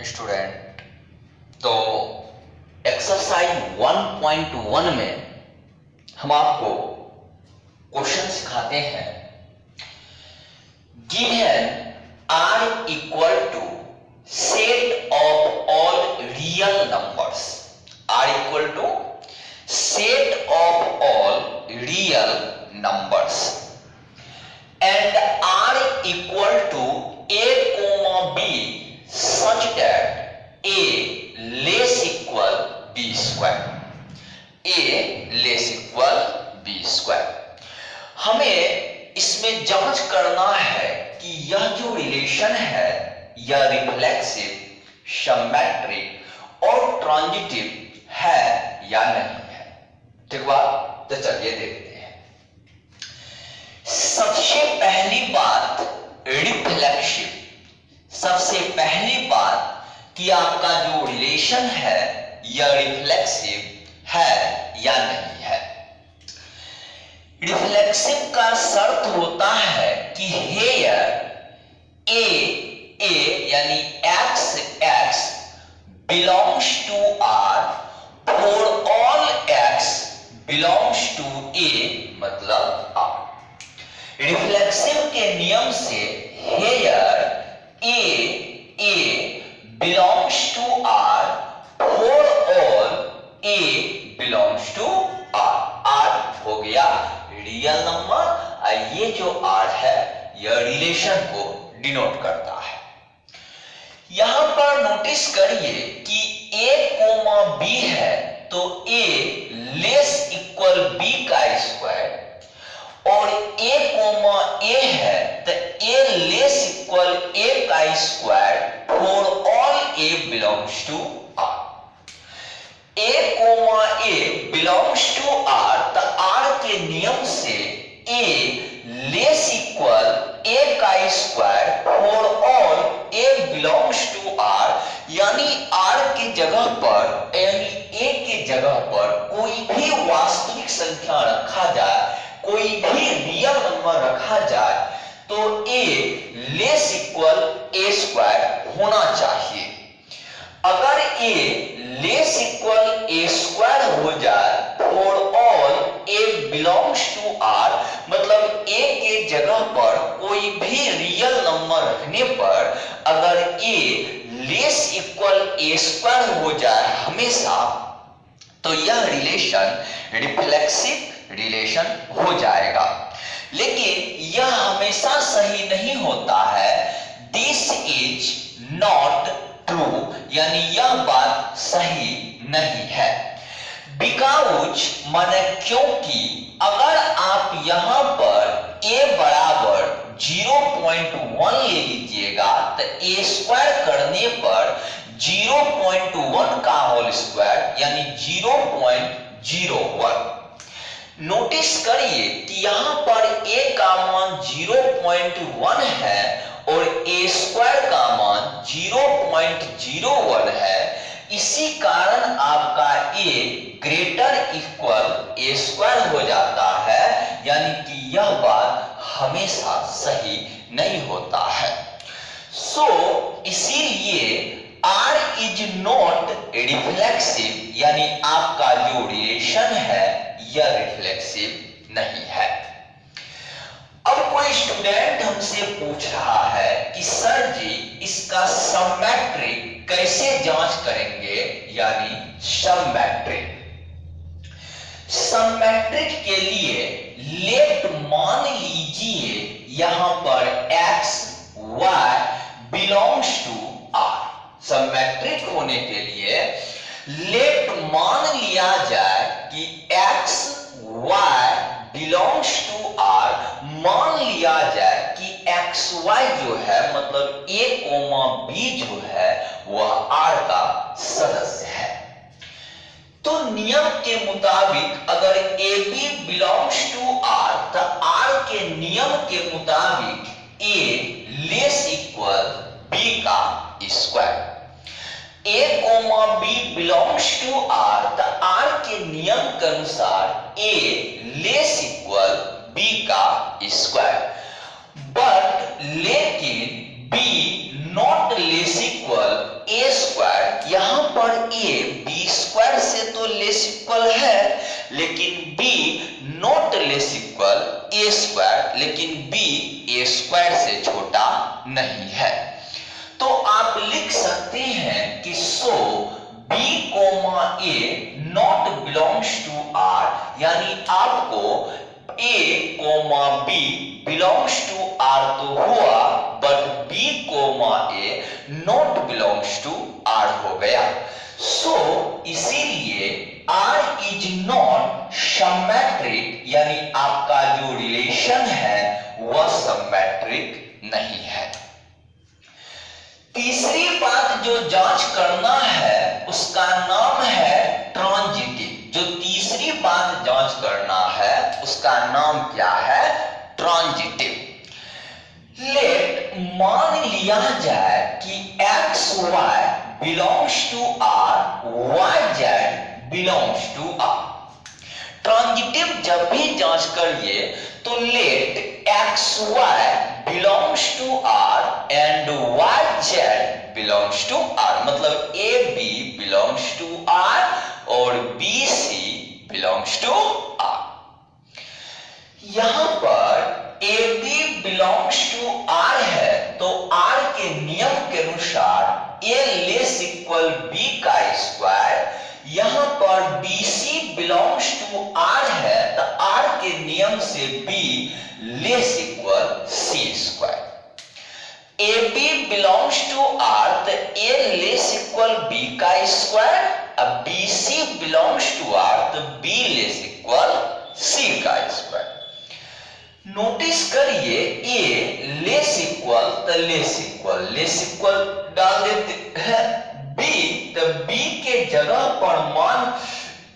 Student, तो exercise 1.1 में हम आपको क्वेश्चन सिखाते हैं। Given R equal to set of all real numbers, R equal to set of all real numbers and r equal to a comma b such that a less equal b square, a less equal b square। हमें इसमें जांच करना है कि यह जो relation है यह रिफ्लेक्सिव, सिमेट्रिक और ट्रांजिटिव है या नहीं है। ठीक बात, तो चलिए देखते हैं। सबसे पहली बात रिफ्लेक्सिव, सबसे पहली बात कि आपका जो रिलेशन है यह रिफ्लेक्सिव है या नहीं है। रिफ्लेक्सिव का शर्त होता है कि हेयर ए यानी x belongs to r for all x belongs to a, मतलब r। रिफ्लेक्सिव के नियम से here A belongs to R for all A belongs to R. R हो गया रियल नंबर, ये जो आर है यह रिलेशन को डिनोट करता है। यहां पर नोटिस करिए कि ए कोमा बी है तो ए लेस इक्वल बी का स्क्वायर और a कोमा a है तो a लेस इक्वल a का square for all a belongs to r। a comma a belongs to r तो r के नियम से a लेस इक्वल a का square for all a belongs to r, यानी r के जगह पर यानी a के जगह पर कोई भी वास्तविक संख्या रखा जाए, कोई भी रियल नंबर रखा जाए तो a less equal a square होना चाहिए। अगर a less equal a square हो जाए for all a belongs to r, मतलब a के जगह पर कोई भी रियल नंबर रखने पर अगर a less equal a square हो जाए हमेशा, तो यह रिलेशन रिफ्लेक्सिव रिलेशन हो जाएगा। लेकिन यह हमेशा सही नहीं होता है। दिस इज नॉट ट्रू, यानी यह बात सही नहीं है। बिकॉज माने क्योंकि अगर आप यहां पर a बराबर 0.1 ले लीजिएगा तो a स्क्वायर करने पर 0.1 का होल स्क्वायर यानी 0.01। नोटिस करिए कि यहां पर a का मान 0.1 है और a स्क्वायर का मान 0.01 है। इसी कारण आपका a greater equal a square हो जाता है, यानी कि यह बात हमेशा सही नहीं होता है। सो इसीलिए R इज नॉट रिफ्लेक्सिव, यानी आपका जो रिलेशन है यह रिफ्लेक्सिव नहीं है। अब कोई स्टूडेंट हमसे पूछ रहा है कि सर जी इसका सिमेट्रिक कैसे जांच करेंगे, यानी सिमेट्रिक। सिमेट्रिक के लिए लेट मान लीजिए यहां पर x y belongs to r। Symmetric होने के लिए लेट मान लिया जाए कि x y belongs to r, मान लिया जाए कि x y जो है मतलब a कोमा b जो है वह r का सदस्य है। तो नियम के मुताबिक अगर ab बिलोंग्स टू r तो r के नियम के मुताबिक a लेस इक्वल b का square. a comma b belongs to r तो r के नियम के अनुसार a लेस इक्वल b का स्क्वायर। बट लेकिन b not less equal a square, यहां पर a b स्क्वायर से तो लेस इक्वल है, लेकिन b not less equal a square, लेकिन b a स्क्वायर से छोटा नहीं है। तो आप लिख सकते हैं कि so b a not belongs to r, यानी आपको a b belongs to r तो हुआ, but b a not belongs to r हो गया। सो इसीलिए r इज नॉट सिमेट्रिक, यानी आपका जो रिलेशन है वह सिमेट्रिक नहीं है। तीसरी बात जो जांच करना है उसका नाम है ट्रांजिटिव। जो तीसरी बात जांच करना है उसका नाम क्या है? ट्रांजिटिव। लेट मान लिया जाए कि x Y belongs to R, y z belongs to R. Transitive जब भी जांच करिए तो let x Y belongs to R and y z belongs to R, मतलब a B belongs to R और b C belongs to R. यहां पर a B belongs to R है तो आर के नियम के अनुसार ए लेस इक्वल बी का स्क्वायर, यहां पर b C belongs to R है तो आर के नियम से B less equal C square. A B belongs to R तो ए लेस इक्वल बी का स्क्वायर, अब B C belongs to R तो बी लेस इक्वल सी का स्क्वायर। नोटिस करिए ए लेस इक्वल तो लेस इक्वल डाल देते हैं, बी तो बी के जगह पर मान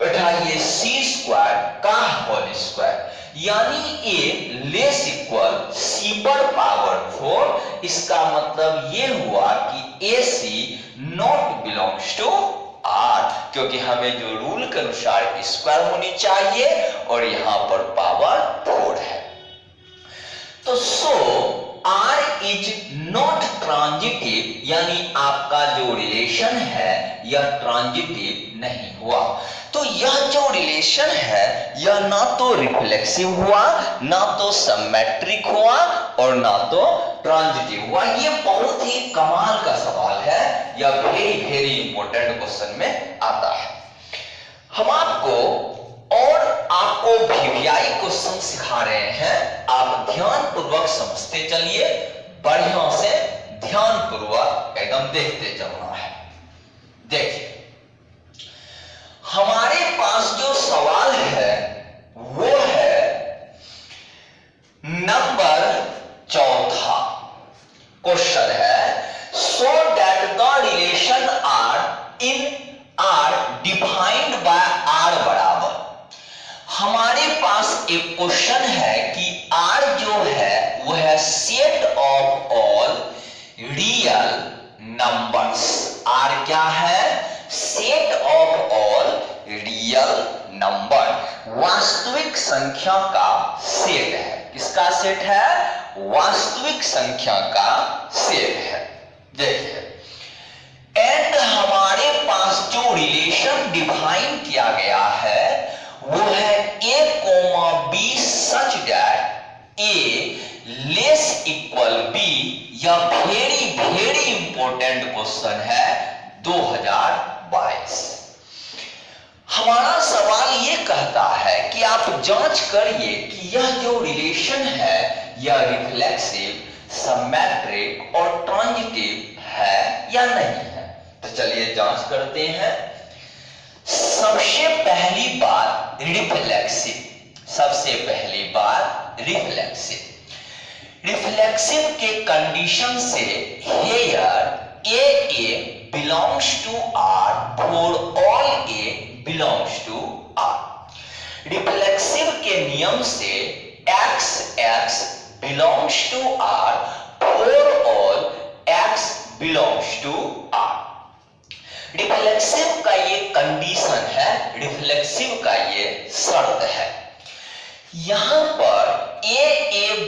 बैठाइए सी स्क्वायर का होल स्क्वायर, यानी ए लेस इक्वल सी पर पावर 4। इसका मतलब ये हुआ कि ए सी नॉट बिलोंग्स टू आर, क्योंकि हमें जो रूल के अनुसार स्क्वायर होनी चाहिए और यहां पर पावर 4 है। तो सो R इज नॉट ट्रांजिटिव, यानी आपका जो रिलेशन है यह ट्रांजिटिव नहीं हुआ। तो यह जो रिलेशन है यह ना तो रिफ्लेक्सिव हुआ, ना तो सिमेट्रिक हुआ और ना तो ट्रांजिटिव हुआ। ये बहुत ही कमाल का सवाल है, यह वेरी इंपॉर्टेंट क्वेश्चन में आता है। हम आपको वीवीआई क्वेश्चन सिखा रहे हैं, आप ध्यान पूर्वक समझते चलिए, बढ़िया से ध्यान पूर्वक एकदम देखते चलना है। देखिए हमारे पास जो सवाल है वो है नंबर 4। क्वेश्चन है so that the relation R defined by R बराबर। हमारे पास एक क्वेश्चन है कि R जो है वो है set of all real numbers. R क्या है? Set of all real number, वास्तविक संख्या का सेट है। किसका सेट है? वास्तविक संख्या का सेट है। देखिए एंड हमारे पास जो रिलेशन डिफाइन किया गया है वो है a b such that a less equal b। यह वेरी इंपॉर्टेंट क्वेश्चन है 2022। हमारा सवाल ये कहता है कि आप जांच करिए कि यह जो रिलेशन है यह रिफ्लेक्सिव, सिमेट्रिक और ट्रांजिटिव है या नहीं है। तो चलिए जांच करते हैं। सबसे पहली बात रिफ्लेक्सिव, रिफ्लेक्सिव के कंडीशन से here A belongs to R for all A belongs to R. Reflexive के नियम से x belongs to R for all x belongs to R. Reflexive का ये कंडीशन है, रिफ्लेक्सिव का ये शर्त है। यहां पर a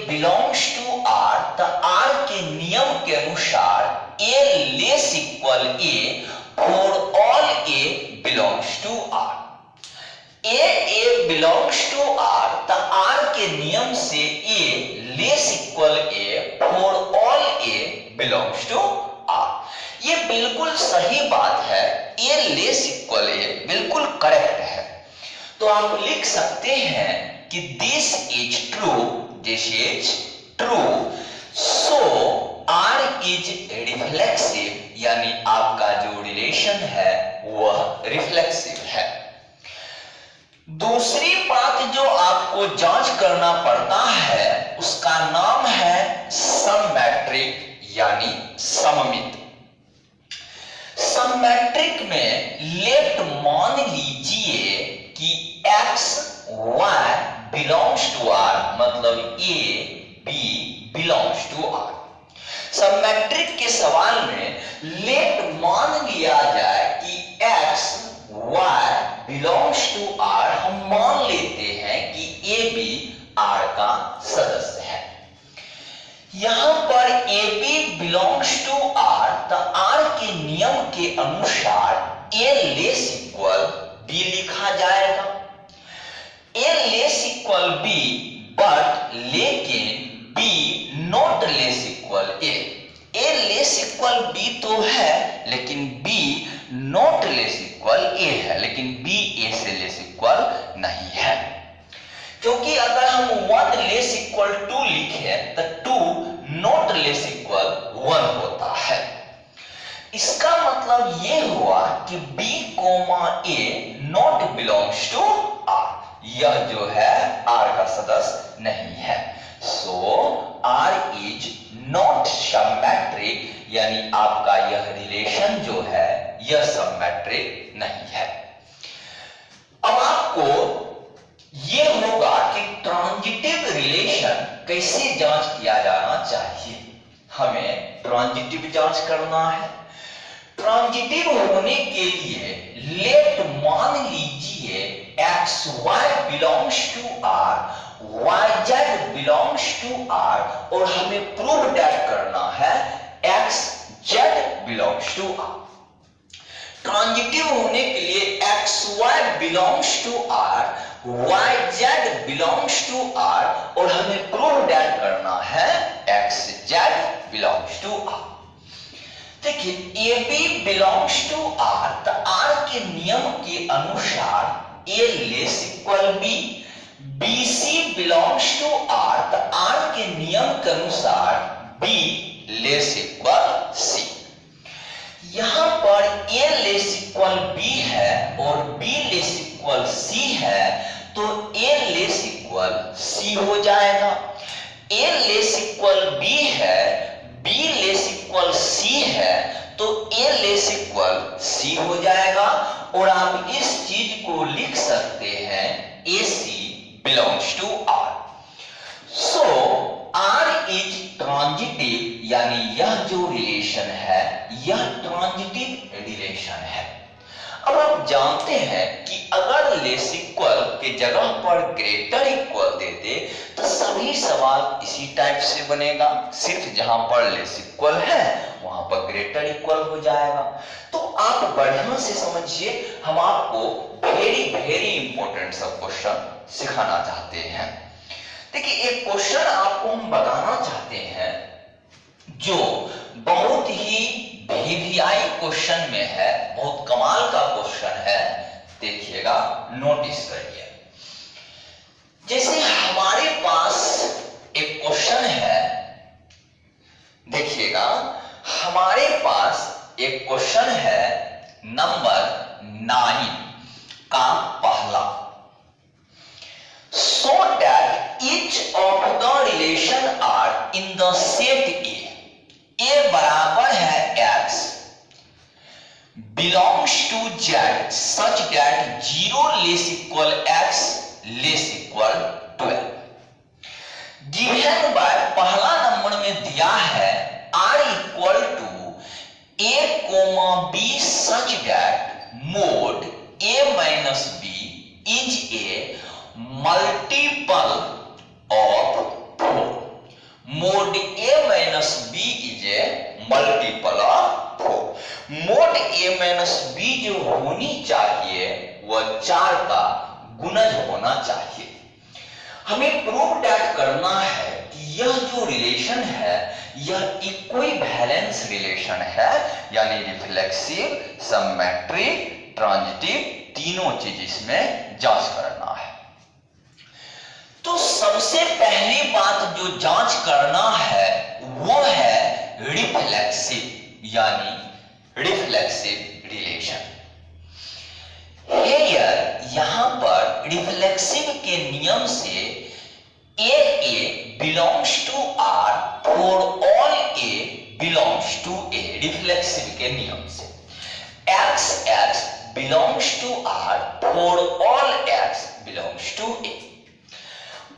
बिलोंग्स टू r तो r के नियम के अनुसार a less equal equal A for all A belongs to R. A belongs to R, तो R के नियम से A less equal A for all A belongs to R. ये बिल्कुल सही बात है, A less equal A बिल्कुल करेक्ट है। तो आप लिख सकते हैं कि this is true, this is true, so R is reflexive, यानी आपका जो रिलेशन है वह रिफ्लेक्सिव है। दूसरी बात जो आपको जांच करना पड़ता है उसका नाम है सममेट्रिक यानी सममित। सममेट्रिक में लेफ्ट मान लीजिए कि x y belongs to R, मतलब A B belongs to R। सममेट्रिक के सवाल में लेफ्ट मान लिया जाए कि x y belongs to R, हम मान लेते हैं कि A B R का सदस्य है। यहां पर A B belongs to R, तो R के नियम के अनुसार A less equal B लिखा जाएगा। A less equal B, but लेकिन B not less equal A। A less equal B तो है लेकिन B not less equal A है, लेकिन B A से less equal नहीं है। क्योंकि अगर हम 1 less equal 2 लिखें तो 2 not less equal 1 होता है। इसका मतलब ये हुआ कि B, A not belongs to R, यह जो है R का सदस्य नहीं है। So R is not symmetric, यानी आपका यह रिलेशन जो है यह सममेट्रिक नहीं है। अब आपको ये होगा कि ट्रांजिटिव रिलेशन कैसे जांच किया जाना चाहिए। हमें ट्रांजिटिव जांच करना है। ट्रांजिटिव होने के लिए लेफ्ट मान लीजिए x Y belongs to R, y z belongs to R, और हमें प्रूव दैट करना है x z belongs to R. Transitive होने के लिए x Y belongs to R, y z belongs to R, और हमें प्रूव दैट करना है x z belongs to R. देखिए a B belongs to R, तो आर के नियम के अनुसार a less equal b, b C belongs to R, तो आर के नियम के अनुसार बी लेस इक्वल सी। यहां पर ए लेस इक्वल बी है और बी लेस इक्वल सी है, तो ए लेस इक्वल सी हो जाएगा। ए लेस इक्वल बी है, बी लेस इक्वल सी है, तो ए लेस इक्वल सी हो जाएगा। और आप इस चीज को लिख सकते हैं a c belongs to R. So R is transitive, यानी यह जो रिलेशन है यह ट्रांजिटिव रिलेशन है। अब आप जानते हैं कि अगर लेस इक्वल के जगह पर ग्रेटर इक्वल देते तो सभी सवाल इसी टाइप से बनेगा, सिर्फ जहां पर लेस इक्वल है वहां पर ग्रेटर इक्वल हो जाएगा। तो आप बढ़िया से समझिए, हम आपको वेरी वेरी इंपॉर्टेंट सब क्वेश्चन सिखाना चाहते हैं। देखिए एक क्वेश्चन आपको हम बताना चाहते हैं जो बहुत ही वीवीआई क्वेश्चन में है, बहुत कमाल का क्वेश्चन है। देखिएगा, नोटिस करिए। जैसे हमारे पास एक क्वेश्चन है, देखिएगा हमारे पास एक क्वेश्चन है नंबर 9 का पहला। So that each of the relation are in the set A, A बराबर है x belongs to z such that 0 less equal x less equal 12। Given by पहला नंबर में दिया है r equal to a comma b such that mod a minus b is a multiple of 4। mod a minus b is a multiple of 4। Mode a minus b जो होनी चाहिए वह 4 का गुणज होना चाहिए। हमें प्रूव दैट करना है कि यह जो रिलेशन है यह इक्विवेलेंस रिलेशन है, यानी रिफ्लेक्सिव, सिमेट्रिक, ट्रांजिटिव तीनों चीज इसमें जांच करना है। तो सबसे पहली बात जो जांच करना है वो है रिफ्लेक्सिव, यानी रिफ्लेक्सिव रिलेशन। यहां पर रिफ्लेक्सिव के नियम से A belongs to R for all A belongs to A, reflexive के नियम से X belongs to R for all X belongs to A।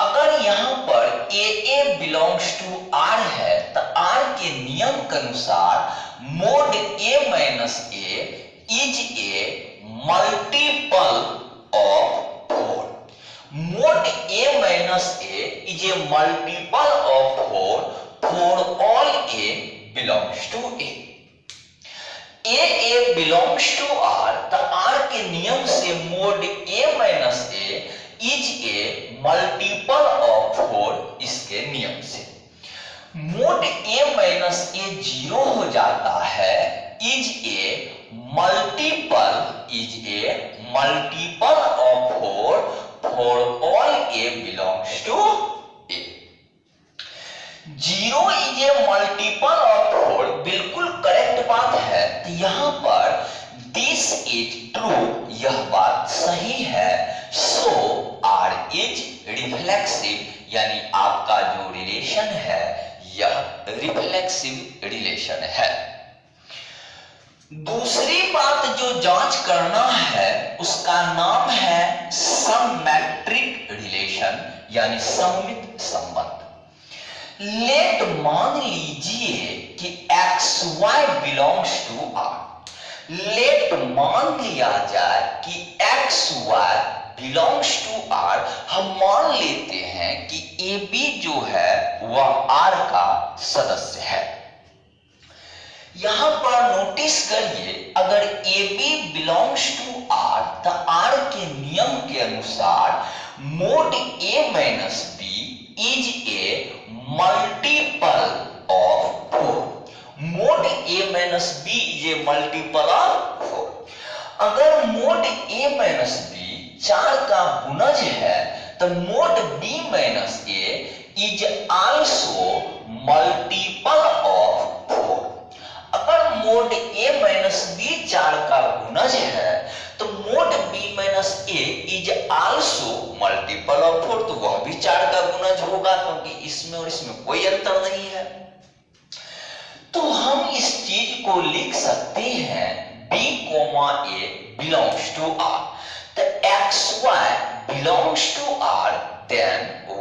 अगर यहां पर AA belongs to R है तो R के नियम के अनुसार mode A minus A is a multiple of 4। Mode A minus A is a multiple of 4 for all A belongs to A। AA belongs to R तो R के नियम से mode A minus A is a multiple of 4 इसके नियम से। Mode A minus A 0 हो जाता है, is a multiple of 4 for all A belongs to A। 0 is a multiple of 4 बिल्कुल करेक्ट बात है। तो यहां पर दिस इज ट्रू, यह बात सही है। सो R इज रिफ्लेक्सिव, यानी आपका जो रिलेशन है यह रिफ्लेक्सिव रिलेशन है। दूसरी बात जो जांच करना है उसका नाम है सिमेट्रिक रिलेशन, यानी सममित संबंध। लेट मान लीजिए कि XY belongs to R। Let मान लिया जाए कि XY बिलोंग्स टू R। हम मान लेते हैं कि AB जो है वह R का सदस्य है। यहां पर नोटिस करिए, अगर AB बिलोंग्स टू R तो R के नियम के अनुसार mode A minus B is a multiple of 4। Mode A minus B is a multiple of 4। अगर मोड A माइनस B 4 का गुणज है तो mode B minus A is also multiple of 4। अगर मोड A माइनस B 4 का गुणज है तो mode B minus A is also multiple of 4, तो वह भी 4 का गुणज होगा, क्योंकि इसमें और इसमें कोई अंतर नहीं है। तो हम इस चीज को लिख सकते हैं B, A belongs to R। तो XY belongs to R, then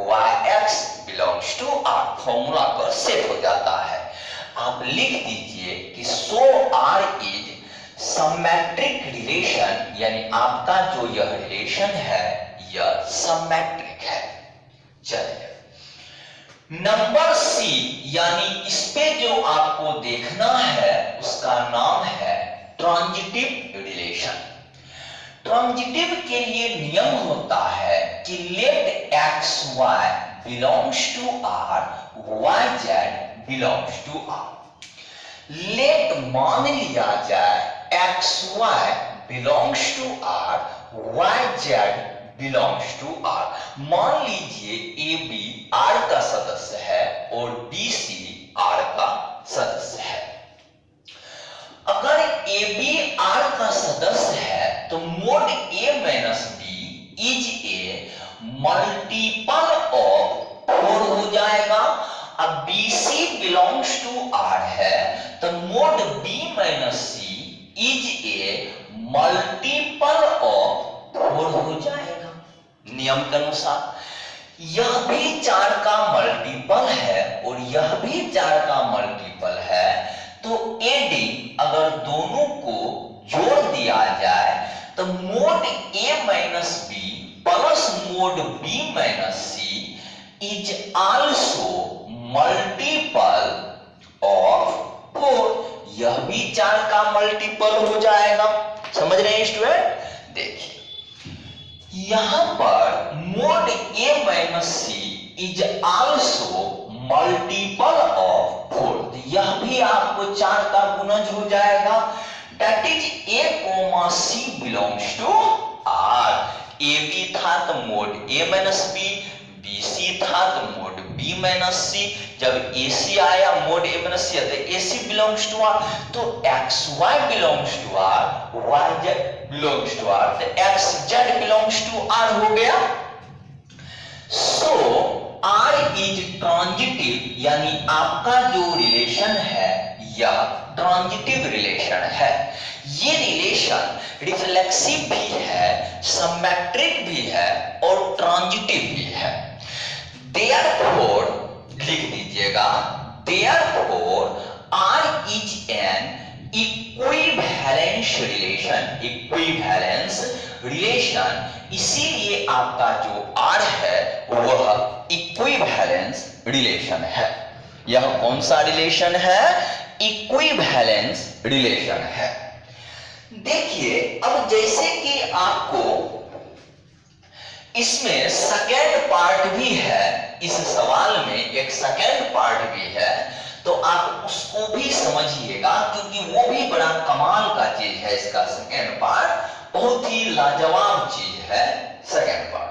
YX belongs to R। Formula पर सेट हो जाता है। आप लिख दीजिए कि so R is symmetric relation, यानी आपका जो यह रिलेशन है यह सिमेट्रिक है। चलिए नंबर C, यानी इस पे जो आपको देखना है उसका नाम है ट्रांजिटिव रिलेशन। ट्रांजिटिव के लिए नियम होता है कि let XY belongs to R, YZ belongs to R। Let मान लिया जाए XY belongs to R, YZ belongs to R। मान लीजिए AB R का सदस्य है और BC R का सदस्य है। अगर AB R का सदस्य है तो mode A minus B is a multiple of 4 हो जाएगा। अब BC बिलोंग्स टू R है तो mode B minus C is a multiple of 4 हो जाएगा नियम के अनुसार। यह भी 4 का मल्टीपल है और यह भी 4 का मल्टीपल है, तो एडिंग अगर दोनों को जोड़ दिया जाए तो mode A minus B plus mode B minus C is also multiple of 4। यह भी 4 का मल्टीपल हो जाएगा। समझ रहे हैं स्टूडेंट? देखिए यहां पर mod a minus c is also multiple of 4। यह भी आपको 4 का गुणज हो जाएगा। That is a, c belongs to r। a b था तो mod a minus b, b c था तो mod b minus c। जब ac आया mod a minus c तो ac बिलोंग्स टू r। तो xy belongs to r, yz belongs to r, तो xz belongs to r हो गया। सो r is transitive, यानी आपका जो रिलेशन है यह ट्रांजिटिव रिलेशन है। ये रिलेशन रिफ्लेक्सिव भी है, सिमेट्रिक भी है और ट्रांजिटिव भी है। Therefore लिख दीजिएगा, therefore R is an equivalence relation, equivalence relation। इसीलिए आपका जो R है वह इक्विवेलेंस रिलेशन है। यह कौन सा रिलेशन है? इक्विवेलेंस रिलेशन है। देखिए अब जैसे कि आपको इसमें सेकेंड पार्ट भी है, इस सवाल में एक सेकेंड पार्ट भी है, तो आप उसको भी समझिएगा क्योंकि वो भी बड़ा कमाल का चीज है। इसका सेकेंड पार्ट बहुत ही लाजवाब चीज है। सेकेंड पार्ट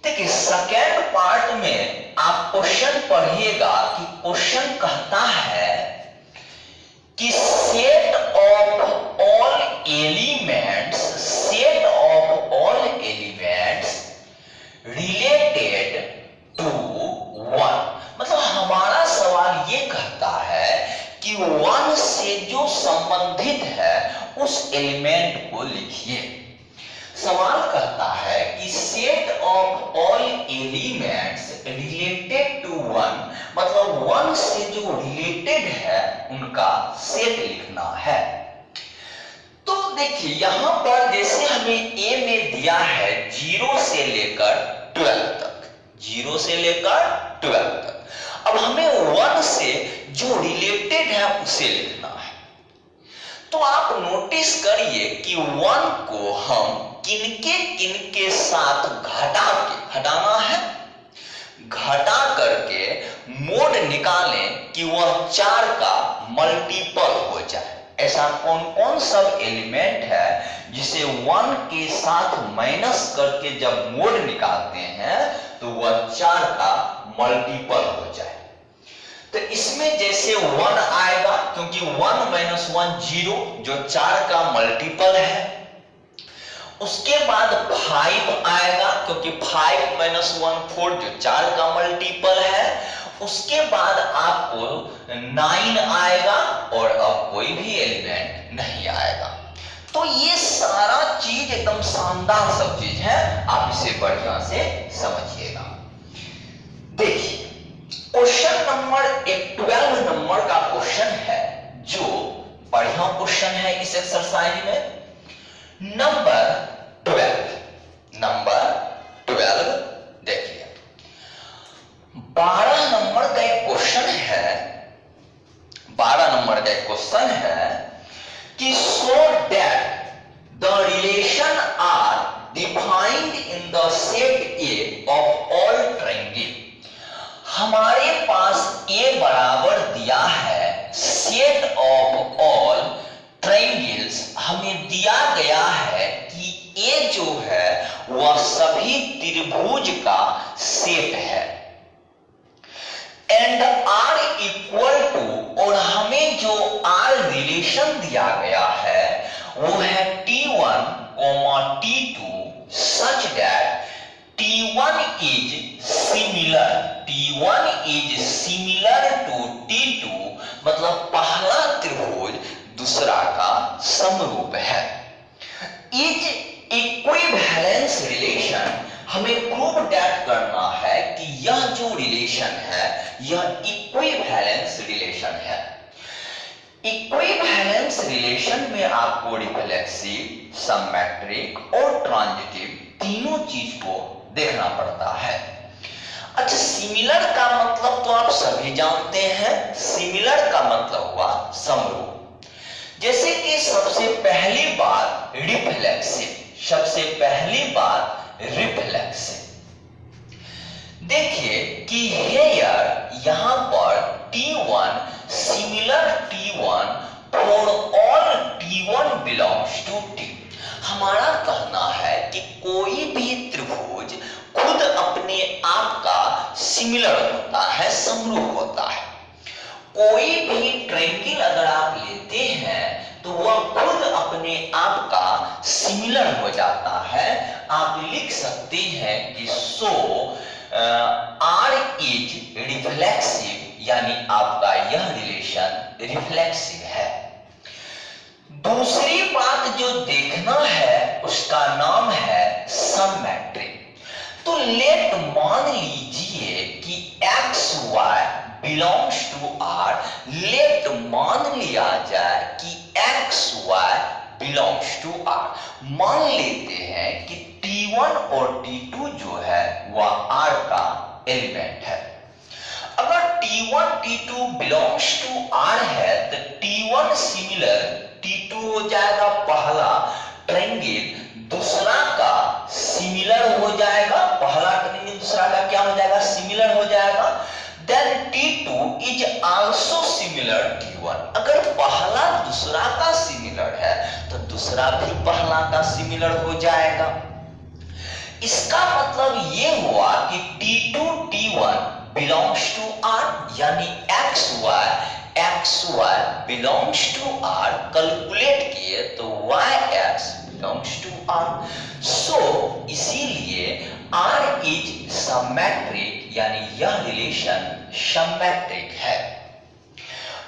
देखिए, सेकेंड पार्ट में आप क्वेश्चन पढ़िएगा कि क्वेश्चन कहता है कि set of all elements, set of all elements related to 1। मतलब हमारा सवाल ये कहता है कि 1 से जो संबंधित है उस एलिमेंट को लिखिए। सवाल कहता है कि set of all elements related to 1, मतलब 1 से जो रिलेटेड है उनका सेट लिखना है। तो देखिए यहां पर जैसे हमें ए में दिया है 0 से लेकर 12 तक, 0 से लेकर 12 तक। अब हमें 1 से जो रिलेटेड है उसे लिखना है। तो आप नोटिस करिए कि 1 को हम किनके साथ घटाना है, घटा करके मोड निकालें कि वह 4 का मल्टीपल हो जाए। ऐसा कौन कौन सब एलिमेंट है जिसे 1 के साथ माइनस करके जब मोड निकालते हैं तो वह 4 का मल्टीपल हो जाए। तो इसमें जैसे 1 आएगा क्योंकि 1 minus 1 0 जो 4 का मल्टीपल है। उसके बाद 5 आएगा क्योंकि 5 minus 1 4 जो 4 का मल्टीपल है। उसके बाद आपको 9 आएगा और अब कोई भी एलिमेंट नहीं आएगा। तो ये सारा चीज एकदम शानदार सब चीज है, आप इसे बढ़िया से समझिएगा। देखिए क्वेश्चन नंबर 12 नंबर का क्वेश्चन है जो बढ़िया क्वेश्चन है इस एक्सरसाइज में। नंबर 12 देखिए 12 नंबर का एक क्वेश्चन है, 12 नंबर का एक क्वेश्चन है कि so that the relation R defined in the set A of all triangle. हमारे पास ए बराबर दिया है सेट ऑफ ऑल ट्रायंगल्स। हमें दिया गया है कि ए जो है वह सभी त्रिभुज का सेट है एंड आर इक्वल टू, और हमें जो आर रिलेशन दिया गया है वो है T1, T2 such that T1 is similar to T2, मतलब पहला त्रिभुज दूसरा का समरूप है। इज इक्विवेलेंस रिलेशन, हमें प्रूव दैट करना है कि यह जो रिलेशन है यह इक्विवेलेंस रिलेशन है। इक्विवेलेंस रिलेशन में आपको रिफ्लेक्सिव, सिमेट्रिक और ट्रांजिटिव तीनों चीज को देखना पड़ता है। अच्छा, सिमिलर का मतलब तो आप सभी जानते हैं, सिमिलर का मतलब हुआ समरूप। जैसे कि सबसे पहली बात रिफ्लेक्सिव, सबसे पहली बात रिफ्लेक्सिव। देखिए कि हेयर यहां पर T1 similar T1 for all T1 belongs to T। हमारा कहना है कि कोई भी त्रिभुज खुद अपने आप का सिमिलर होता है, समरूप होता है। कोई भी ट्रायंगल अगर आप लेते हैं तो वह खुद अपने आप का सिमिलर हो जाता है। आप लिख सकते हैं कि सो R इज रिफ्लेक्सिव, यानी आपका यह रिलेशन रिफ्लेक्सिव है। दूसरी बात जो देखना है उसका नाम है सममेट्रिक। तो लेट मान लीजिए कि x Y belongs to R, let मान लिया जाए कि x Y belongs to R। मान लेते हैं कि T1 और T2 जो है वह R का एलिमेंट है। अगर T1 T2 belongs to R है तो T1 सिमिलर T2 हो जाएगा पहला ट्रायंगल, दूसरा का सिमिलर हो जाएगा, पहला ट्रायंगल दूसरा का क्या हो जाएगा, सिमिलर हो जाएगा। Then T2 is also similar T1। अगर पहला दूसरा का सिमिलर है तो दूसरा भी पहला का सिमिलर हो जाएगा। इसका मतलब ये हुआ कि T2 T1 belongs to R, यानी XY belongs to R calculate किए तो YX belongs to R। So इसीलिए R इज सममेट्रिक, यानी यह रिलेशन सममेट्रिक है।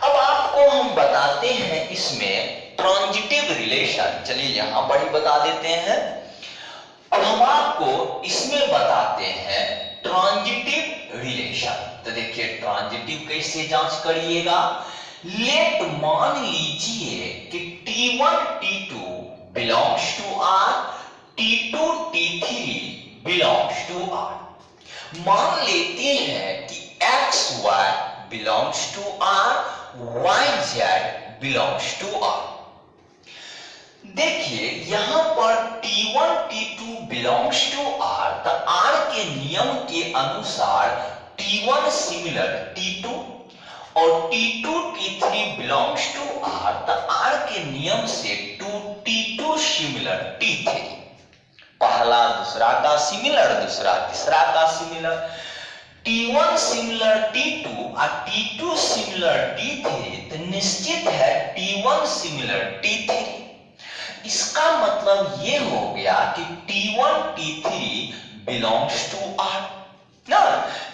अब आपको हम बताते हैं इसमें ट्रांजिटिव रिलेशन, चलिए यहां पर ही बता देते हैं। अब हम आपको इसमें बताते हैं ट्रांजिटिव रिलेशन। तो देखिए ट्रांजिटिव कैसे जांच करिएगा। लेट मान लीजिए कि T1 T2 belongs to R, T2 T3 belongs to R। मान लेते हैं कि XY belongs to R, YZ belongs to R। देखिए यहां पर T1 T2 belongs to R, तो R के नियम के अनुसार T1 सिमिलर T2 और T2 T3 belongs to R, तो R के नियम से T2 सिमिलर T3। पहला दूसरा का सिमिलर, दूसरा तीसरा का सिमिलर। T1 सिमिलर T2 और T2 सिमिलर T3, तो निश्चित है T1 सिमिलर T3। इसका मतलब ये हो गया कि T1 T3 belongs to R ना।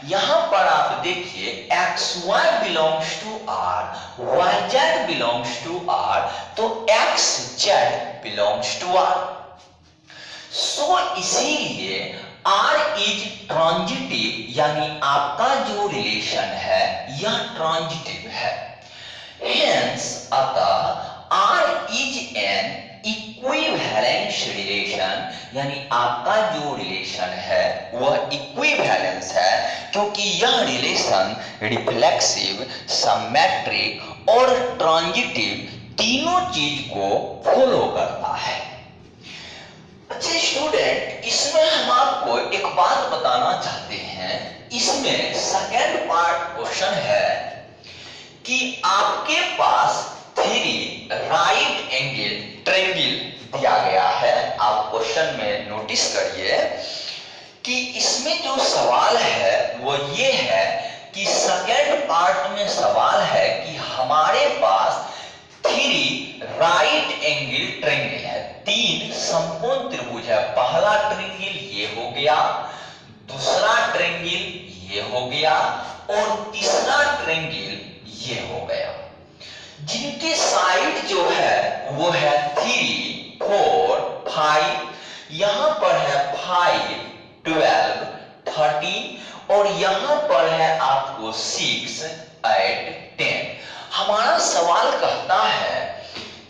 यहां पर आप देखिए XY belongs to R, YZ belongs to R, तो XZ belongs to R। So इसीलिए R इज ट्रांजिटिव, यानी आपका जो रिलेशन है यह ट्रांजिटिव है। हेंस अतः R is an equivalence relation, यानी आपका जो रिलेशन है वह इक्विवेलेंस है, क्योंकि यह रिलेशन रिफ्लेक्सिव, सममेट्रिक और ट्रांजिटिव तीनों चीज को फॉलो करता है। अच्छे स्टूडेंट, इसमें हम आपको एक बात बताना चाहते हैं। इसमें सेकंड पार्ट क्वेश्चन है कि आपके पास 3 राइट एंगल ट्रायंगल दिया गया है। आप क्वेश्चन में नोटिस करिए कि इसमें जो सवाल है वो ये है कि सेकंड पार्ट में सवाल है कि हमारे पास 3 राइट एंगल ट्रायंगल है, 3 समकोण त्रिभुज है। पहला ट्रायंगल ये हो गया, दूसरा ट्रायंगल ये हो गया और तीसरा ट्रायंगल ये हो गया, जिनके साइड जो है वो है 3, 4, 5। यहां पर है 5, 12, 13 और यहां पर है आपको 6, 8, 10। हमारा सवाल कहता है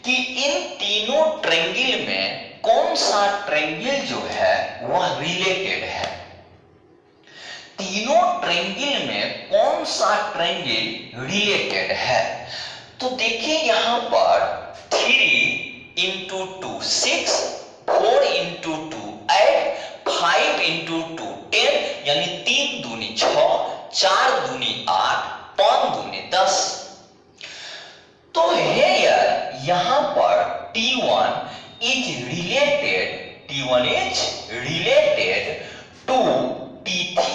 कि इन तीनों ट्रायंगल में कौन सा ट्रायंगल जो है वह रिलेटेड है। तीनों ट्रायंगल में कौन सा ट्रायंगल रिलेटेड है। तो देखिए यहां पर 3 into 2 6, 4 into 2 8, 5 into 2 10, यानी 3 दूनी 6, 4 दूनी 8, 5 दूनी 10। तो हेयर यहां पर T1 is related to T3,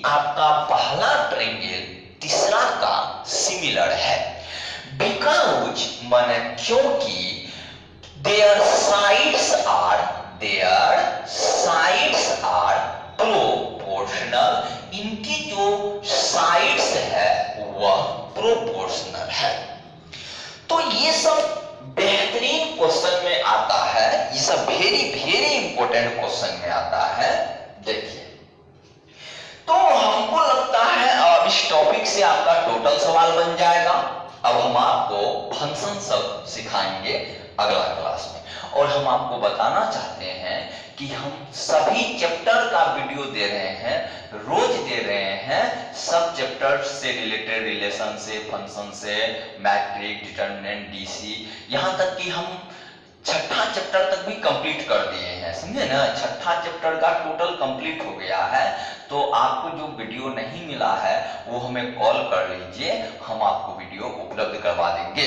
आपका पहला ट्रायंगल तीसरा का सिमिलर है। बिकॉज माने क्योंकि their sides are proportional, इनकी जो साइड्स है वह प्रोपोर्शनल है। तो ये सब बेहतरीन क्वेश्चन में आता है, ये सब वेरी इंपॉर्टेंट क्वेश्चन में आता है। देखिए तो हमको लगता है अब इस टॉपिक से आपका टोटल सवाल बन जाएगा। अब हम आपको फंक्शन सब सिखाएंगे अगला क्लास में, और हम आपको बताना चाहते हैं कि हम सभी चैप्टर का वीडियो दे रहे हैं, रोज दे रहे हैं, सब चैप्टर से रिलेटेड, रिलेशन से, फंक्शन से, मैट्रिक, डिटरमिनेंट, डीसी, यहां तक कि हम छठा चैप्टर तक भी कंप्लीट कर दिए हैं, समझे ना। छठा चैप्टर का टोटल कंप्लीट हो गया है। तो आपको जो वीडियो नहीं मिला है वो हमें कॉल कर लीजिए, हम आपको वीडियो उपलब्ध करवा देंगे।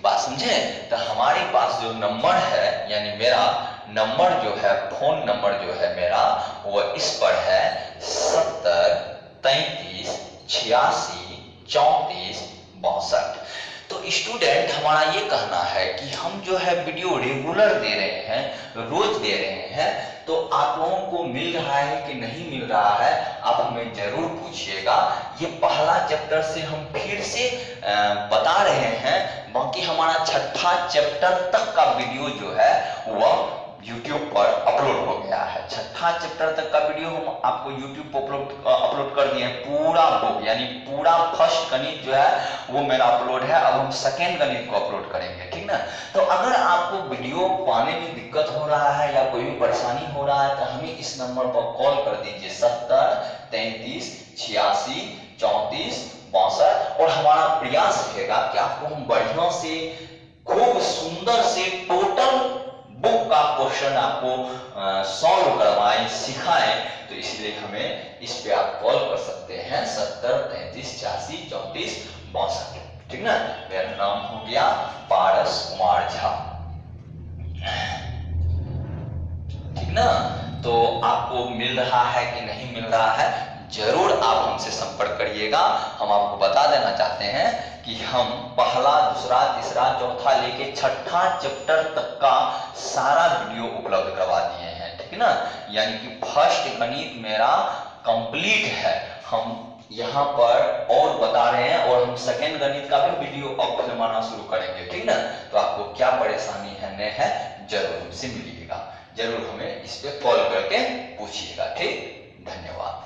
बात समझे। तो हमारे पास जो नंबर है, यानी मेरा नंबर जो है, फोन नंबर जो है मेरा, वो इस पर है 70 33 86 34 62। तो स्टूडेंट हमारा ये कहना है कि हम जो है वीडियो रेगुलर दे रहे हैं, रोज दे रहे हैं, तो आप लोगों को मिल रहा है कि नहीं मिल रहा है, आप हमें जरूर पूछिएगा। ये पहला चैप्टर से हम फिर से बता रहे हैं, बाकी हमारा छठा चैप्टर तक का वीडियो जो है वह YouTube पर अपलोड हो गया है। छठा चैप्टर तक का वीडियो हम आपको YouTube पर अपलोड कर दिए हैं, पूरा बुक, यानी पूरा फर्स्ट गणित जो है वो मेरा अपलोड है। अब हम सेकेंड गणित को अपलोड करेंगे, ठीक ना। तो अगर आपको वीडियो पाने में दिक्कत हो रहा है या कोई भी परेशानी हो रहा है तो हमें इस नंबर पर कॉल कर दीजिए 70 33 86 34 62। और हमारा प्रयास रहेगा कि आपको हम बढ़िया से, खूब सुंदर से टोटल बुक का क्वेश्चन आपको सॉल्व करवाएं, सिखाएं। तो इसलिए हमें इस पे आप कॉल कर सकते हैं 70 33 86 34 62, ठीक ना। मेरा नाम हो गया पारस कुमार झा, ठीक ना। तो आपको मिल रहा है कि नहीं मिल रहा है, जरूर आप हमसे संपर्क करिएगा। हम आपको बता देना चाहते हैं कि हम पहला, दूसरा, तीसरा, चौथा लेके छठा चैप्टर तक का सारा वीडियो उपलब्ध करवा दिए हैं, ठीक ना। यानी कि फर्स्ट गणित मेरा कंप्लीट है, हम यहाँ पर और बता रहे हैं, और हम सेकेंड गणित का भी वीडियो अब फिल्माना शुरू करेंगे, ठीक ना। तो आपको क्या परेशानी है नहीं है, जरूर हमसे मिलिएगा, जरूर हमें इस पे कॉल करके पूछिएगा, ठीक। धन्यवाद।